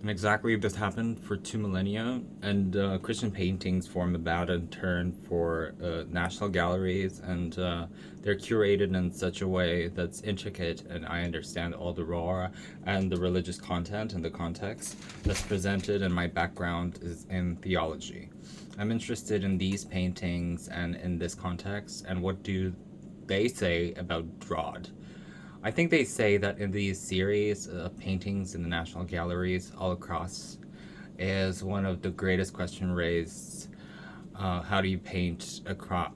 And exactly this happened for 2 millennia, and Christian paintings form a battle turn for national galleries, and they're curated in such a way that's intricate, and I understand all the raw and the religious content and the context that's presented, and my background is in theology. I'm interested in these paintings and in this context, and what do they say about Drod? I think they say that in these series of paintings in the National Galleries all across is one of the greatest question raised. How do you paint a crop?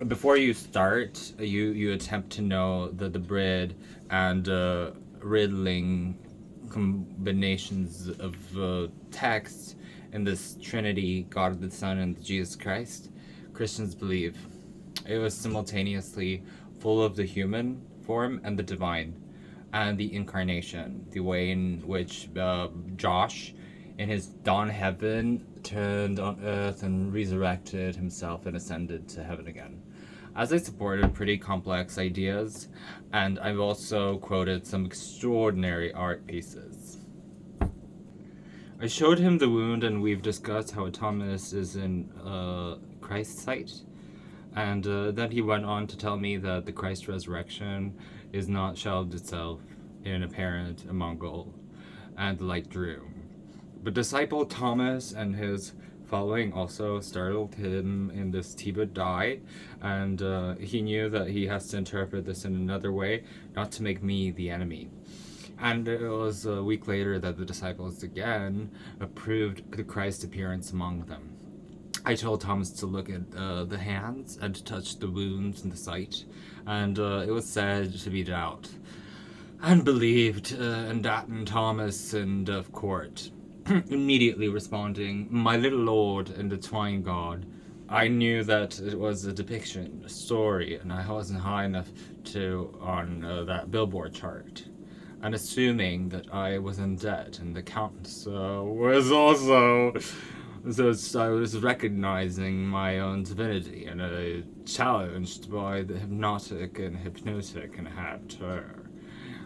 Before you start, you attempt to know the bread and riddling combinations of texts in this Trinity, God the Son and Jesus Christ. Christians believe it was simultaneously full of the human form and the divine, and the incarnation, the way in which Josh, in his dawn heaven, turned on earth and resurrected himself and ascended to heaven again. As I supported pretty complex ideas, and I've also quoted some extraordinary art pieces. I showed him the wound, and we've discussed how Thomas is in Christ's sight. And then he went on to tell me that the Christ resurrection is not shelved itself in apparent a Mongol and the light drew. But disciple Thomas and his following also startled him in this Tibet die, and he knew that he has to interpret this in another way, not to make me the enemy. And it was a week later that the disciples again approved the Christ appearance among them. I told Thomas to look at the hands and to touch the wounds in the site, and it was said to be doubt. And believed, and Datton Thomas and of court, immediately responding, "My little lord and the twine god." I knew that it was a depiction, a story, and I wasn't high enough to on that billboard chart. And assuming that I was in debt, and the count was also. So I was recognizing my own divinity, and challenged by the hypnotic and hypnotic and had her.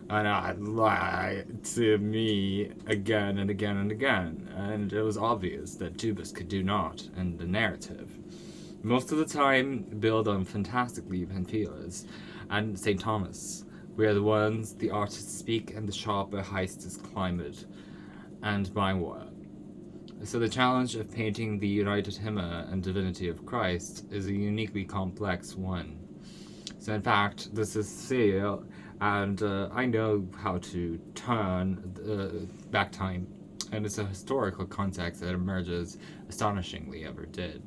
And I lied to me again and again and again, and it was obvious that Tubus could do not in the narrative. Most of the time, build on fantastically Pamphilus and St. Thomas. We are the ones the artists speak, and the shop a heist is climbed, and my work. So the challenge of painting the united Hima and divinity of Christ is a uniquely complex one. So in fact, this is Seal, and I know how to turn back time, and it's a historical context that emerges astonishingly ever did.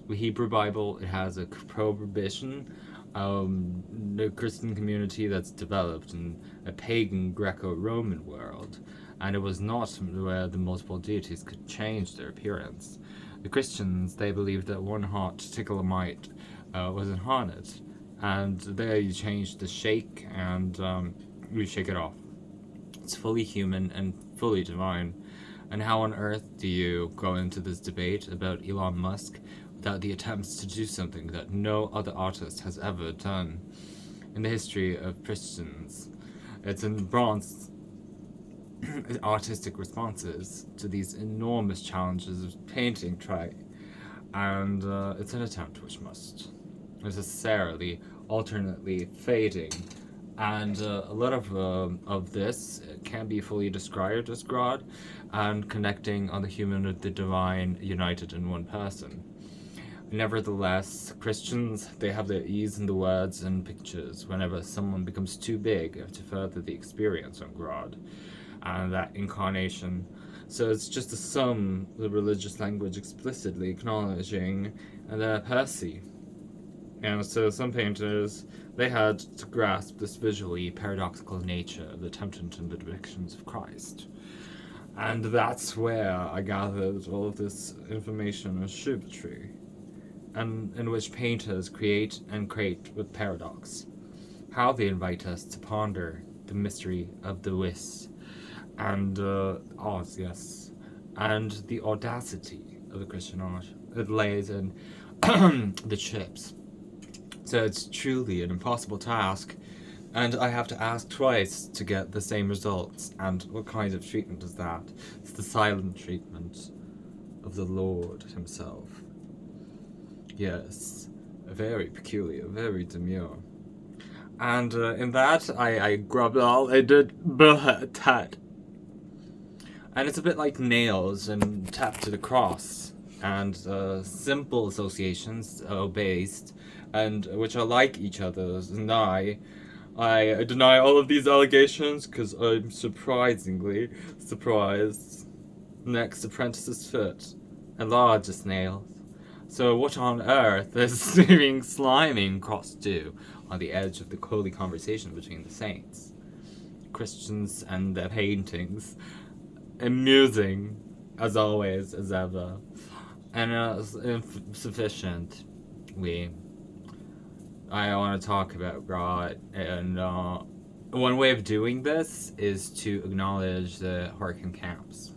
The Hebrew Bible, it has a prohibition. The Christian community that's developed in a pagan Greco-Roman world, and it was not where the multiple deities could change their appearance. The Christians, they believed that one hot ticklemite was incarnate, and there you change the shake and you shake it off. It's fully human and fully divine. And how on earth do you go into this debate about Elon Musk without the attempts to do something that no other artist has ever done in the history of Christians? It's in bronze artistic responses to these enormous challenges of painting try, and it's an attempt which must necessarily alternately fading, and a lot of this can be fully described as God and connecting on the human with the divine united in one person. Nevertheless, Christians, they have their ease in the words and pictures whenever someone becomes too big to further the experience on God and that incarnation. So it's just a sum, the religious language explicitly acknowledging the Percy. And so some painters, they had to grasp this visually paradoxical nature of the temptant and the depictions of Christ. And that's where I gathered all of this information of Schubetry, and in which painters create and create with paradox. How they invite us to ponder the mystery of the wis, and art, yes, and the audacity of the Christian art. It lays in the chips. So it's truly an impossible task And I have to ask twice to get the same results. And what kind of treatment is that? It's the silent treatment of the Lord himself. Yes, very peculiar, very demure. And in that, I grubbed all I did tat. And it's a bit like nails and tap to the cross. And simple associations based, and which are like each other's. And I deny all of these allegations because I'm surprisingly surprised. Next apprentice's foot, and largest nails. So what on earth is seeming sliming crossed to on the edge of the holy conversation between the saints? Christians and their paintings. Amusing, as always, as ever. And insufficient, I want to talk about God, and one way of doing this is to acknowledge the Horkham camps.